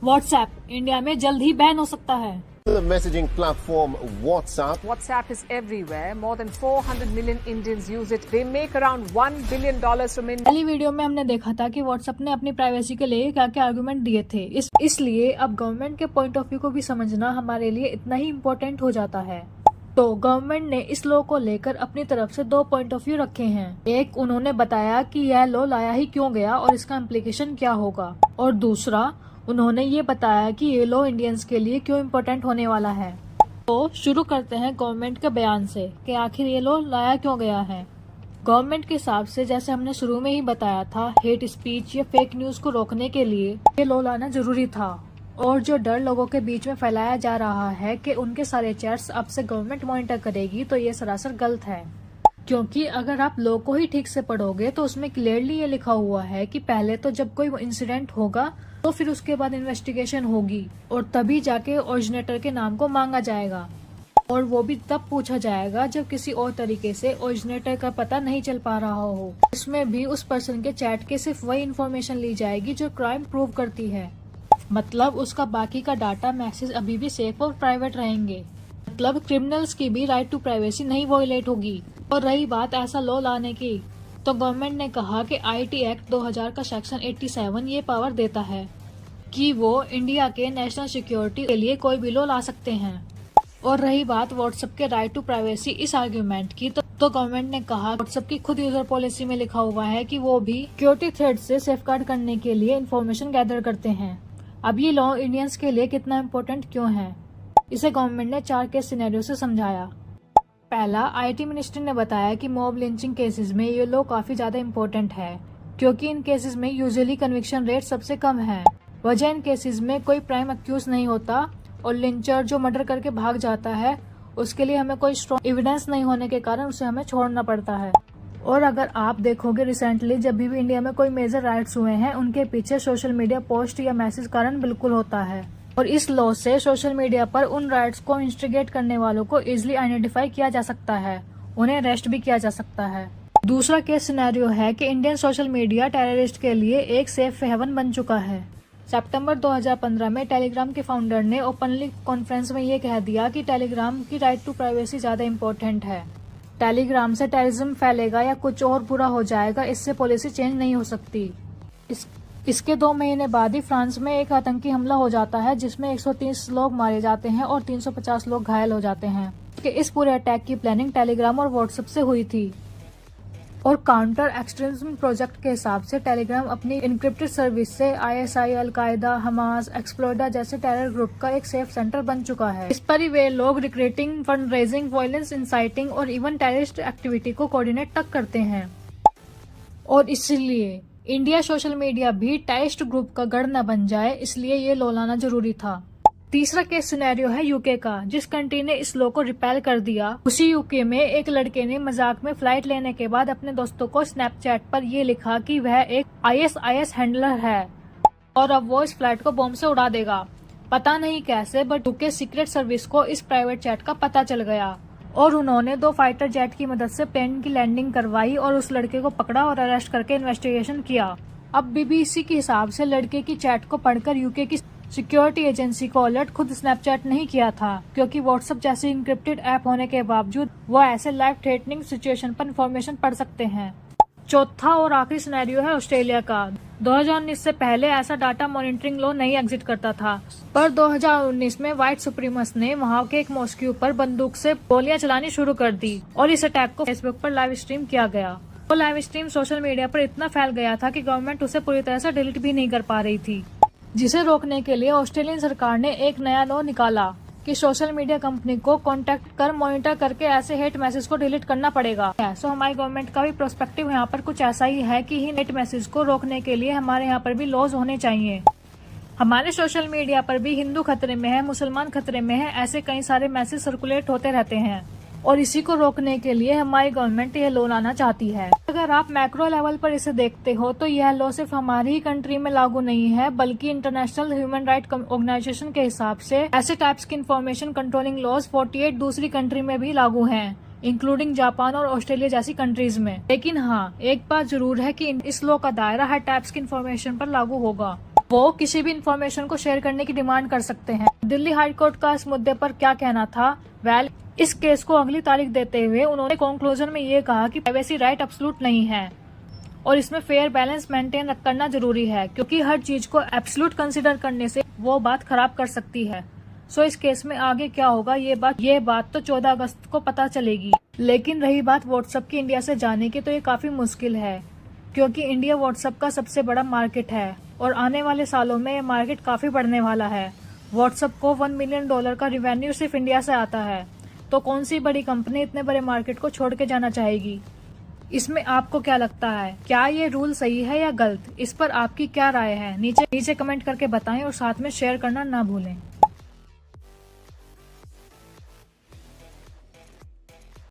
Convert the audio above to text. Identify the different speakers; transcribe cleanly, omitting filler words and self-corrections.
Speaker 1: WhatsApp India में जल्द ही ban हो सकता है।
Speaker 2: The messaging platform WhatsApp.
Speaker 3: WhatsApp is everywhere. More than 400 million Indians use it. They make around $1 billion from India.
Speaker 1: पहली video में हमने देखा था कि व्हाट्सएप ने अपनी प्राइवेसी के लिए क्या क्या आर्गुमेंट दिए थे। इसलिए अब गवर्नमेंट के पॉइंट ऑफ व्यू को भी समझना हमारे लिए इतना ही इम्पोर्टेंट हो जाता है। तो गवर्नमेंट ने इस लॉ को लेकर अपनी तरफ से 2 पॉइंट ऑफ व्यू रखे हैं। एक, उन्होंने बताया कि यह लॉ लाया ही क्यों गया और इसका इम्प्लीकेशन क्या होगा, और दूसरा, उन्होंने ये बताया कि ये लॉ इंडियंस के लिए क्यों इम्पोर्टेंट होने वाला है। तो शुरू करते हैं गवर्नमेंट के बयान से कि आखिर ये लॉ लाया क्यों गया है। गवर्नमेंट के हिसाब से, जैसे हमने शुरू में ही बताया था, हेट स्पीच या फेक न्यूज को रोकने के लिए ये लॉ लाना जरूरी था। और जो डर लोगों के बीच में फैलाया जा रहा है कि उनके सारे चैट्स अब से गवर्नमेंट मॉनिटर करेगी, तो ये सरासर गलत है। क्योंकि अगर आप लॉ को ही ठीक से पढ़ोगे तो उसमें क्लियरली ये लिखा हुआ है कि पहले तो जब कोई इंसिडेंट होगा तो फिर उसके बाद इन्वेस्टिगेशन होगी और तभी जाके ओरिजिनेटर के नाम को मांगा जाएगा, और वो भी तब पूछा जाएगा जब किसी और तरीके से ओरिजिनेटर का पता नहीं चल पा रहा हो। इसमें भी उस पर्सन के चैट के सिर्फ वही इन्फॉर्मेशन ली जाएगी जो क्राइम प्रूव करती है। मतलब उसका बाकी का डाटा, मैसेज अभी भी सेफ और प्राइवेट रहेंगे। मतलब क्रिमिनल्स की भी राइट टू प्राइवेसी नहीं वॉयलेट होगी। और रही बात ऐसा लॉ लाने की, तो गवर्नमेंट ने कहा कि आईटी एक्ट 2000 का सेक्शन 87 ये पावर देता है कि वो इंडिया के नेशनल सिक्योरिटी के लिए कोई भी लॉ ला सकते हैं। और रही बात व्हाट्सएप के राइट टू प्राइवेसी इस आर्ग्यूमेंट की, तो गवर्नमेंट ने कहा व्हाट्सएप की खुद यूजर पॉलिसी में लिखा हुआ है कि वो भी सिक्योरिटी थ्रेट से सेफगार्ड करने के लिए इन्फॉर्मेशन गैदर करते हैं। अब ये लॉ इंडियंस के लिए कितना इम्पोर्टेंट क्यों है, इसे गवर्नमेंट ने 4 केस सिनेरियो से समझाया। पहला, आईटी मिनिस्टर ने बताया कि मॉब लिंचिंग केसेस में ये लॉ काफी ज्यादा इम्पोर्टेंट है, क्योंकि इन केसेस में यूजुअली कन्विक्शन रेट सबसे कम है। वजह, इन केसेस में कोई प्राइम अक्यूज नहीं होता और लिंचर जो मर्डर करके भाग जाता है उसके लिए हमें कोई स्ट्रॉन्ग एविडेंस नहीं होने के कारण उसे हमें छोड़ना पड़ता है। और अगर आप देखोगे रिसेंटली जब भी इंडिया में कोई मेजर राइट्स हुए हैं, उनके पीछे सोशल मीडिया पोस्ट या मैसेज कारण बिल्कुल होता है। और इस लॉ से सोशल मीडिया पर उन राइट्स को इंस्टिगेट करने वालों को इजिली आइडेंटिफाई किया जा सकता है, उन्हें अरेस्ट भी किया जा सकता है। दूसरा केस सिनेरियो है कि इंडियन सोशल मीडिया टेररिस्ट के लिए एक सेफ हेवन बन चुका है। सितंबर 2015 में टेलीग्राम के फाउंडर ने ओपनली कॉन्फ्रेंस में ये कह दिया कि टेलीग्राम की राइट टू प्राइवेसी ज्यादा इम्पोर्टेंट है। टेलीग्राम से टेररिज्म फैलेगा या कुछ और बुरा हो जाएगा, इससे पॉलिसी चेंज नहीं हो सकती। इसके 2 महीने बाद ही फ्रांस में एक आतंकी हमला हो जाता है जिसमें 130 लोग मारे जाते हैं और 350 लोग घायल हो जाते हैं। इस पूरे अटैक की प्लानिंग टेलीग्राम और व्हाट्सएप से हुई थी। और काउंटर एक्सट्रीमिज्म प्रोजेक्ट के हिसाब से टेलीग्राम अपनी इनक्रिप्टेड सर्विस से आईएसआई, अलकायदा, हमास, एक्सप्लोडा जैसे टेरर ग्रुप का एक सेफ सेंटर बन चुका है। इस पर ही वे लोग recruiting, fund raising, violence inciting और इवन टेररिस्ट एक्टिविटी को कोऑर्डिनेट तक करते हैं। और इसलिए इंडिया सोशल मीडिया भी टेररिस्ट ग्रुप का गढ़ न बन जाए, इसलिए ये लॉ लाना जरूरी था। तीसरा केस सिनेरियो है यूके का, जिस कंट्री ने इस लॉ को रिपेल कर दिया। उसी यूके में एक लड़के ने मजाक में फ्लाइट लेने के बाद अपने दोस्तों को स्नैपचैट पर ये लिखा कि वह एक आईएसआईएस हैंडलर है और अब वो इस फ्लाइट को बॉम्ब से उड़ा देगा। पता नहीं कैसे, बट यूके सीक्रेट सर्विस को इस प्राइवेट चैट का पता चल गया और उन्होंने 2 फाइटर जेट की मदद से प्लेन की लैंडिंग करवाई और उस लड़के को पकड़ा और अरेस्ट करके इन्वेस्टिगेशन किया। अब बीबीसी के हिसाब से लड़के की चैट को पढ़कर यूके की सिक्योरिटी एजेंसी को अलर्ट खुद स्नैपचैट नहीं किया था, क्योंकि व्हाट्सएप जैसी इंक्रिप्टेड ऐप होने के बावजूद वो ऐसे लाइफ थ्रेटनिंग सिचुएशन पर इन्फॉर्मेशन पढ़ सकते हैं। चौथा और आखिरी सिनेरियो है ऑस्ट्रेलिया का। 2019 से पहले ऐसा डाटा मॉनिटरिंग लॉ नहीं एग्जिस्ट करता था, पर 2019 में व्हाइट सुप्रीमस ने वहां के एक मॉस्क्यू पर बंदूक से गोलियां चलानी शुरू कर दी और इस अटैक को फेसबुक पर लाइव स्ट्रीम किया गया। वो लाइव स्ट्रीम सोशल मीडिया पर इतना फैल गया था कि गवर्नमेंट उसे पूरी तरह से डिलीट भी नहीं कर पा रही थी, जिसे रोकने के लिए ऑस्ट्रेलियन सरकार ने एक नया लॉ निकाला कि सोशल मीडिया कंपनी को कांटेक्ट कर मॉनिटर करके ऐसे हेट मैसेज को डिलीट करना पड़ेगा। सो हमारी गवर्नमेंट का भी पर्सपेक्टिव यहाँ पर कुछ ऐसा ही है कि हेट मैसेज को रोकने के लिए हमारे यहाँ पर भी लॉज होने चाहिए। हमारे सोशल मीडिया पर भी हिंदू खतरे में है, मुसलमान खतरे में है, ऐसे कई सारे मैसेज सर्कुलेट होते रहते हैं और इसी को रोकने के लिए हमारी गवर्नमेंट यह लॉ लाना चाहती है। अगर आप मैक्रो लेवल पर इसे देखते हो तो यह लॉ सिर्फ हमारी ही कंट्री में लागू नहीं है, बल्कि इंटरनेशनल ह्यूमन राइट ऑर्गेनाइजेशन के हिसाब से ऐसे टाइप्स की इंफॉर्मेशन कंट्रोलिंग लॉज 48 दूसरी कंट्री में भी लागू हैं, इंक्लूडिंग जापान और ऑस्ट्रेलिया जैसी कंट्रीज में। लेकिन हाँ, एक बात जरूर है कि इस लॉ का दायरा हर टाइप्स की इंफॉर्मेशन पर लागू होगा वो किसी भी इंफॉर्मेशन को शेयर करने की डिमांड कर सकते हैं। दिल्ली हाई कोर्ट का इस मुद्दे पर क्या कहना था? वेल, इस केस को अगली तारीख देते हुए उन्होंने कंक्लूजन में ये कहा कि प्राइवेसी राइट एब्सोल्यूट नहीं है और इसमें फेयर बैलेंस मेंटेन करना जरूरी है, क्योंकि हर चीज को एब्सोल्यूट कंसीडर करने से वो बात खराब कर सकती है। सो इस केस में आगे क्या होगा ये बात तो 14 अगस्त को पता चलेगी। लेकिन रही बात व्हाट्सएप की इंडिया से जाने की, तो ये काफी मुश्किल है, क्योंकि इंडिया व्हाट्सएप का सबसे बड़ा मार्केट है और आने वाले सालों में ये मार्केट काफी बढ़ने वाला है। व्हाट्सएप को $1 मिलियन का रिवेन्यू सिर्फ इंडिया से आता है, तो कौन सी बड़ी कंपनी इतने बड़े मार्केट को छोड़ के जाना चाहेगी? इसमें आपको क्या लगता है? क्या ये रूल सही है या गलत? इस पर आपकी क्या राय है? नीचे कमेंट करके बताएं और साथ में शेयर करना ना भूलें।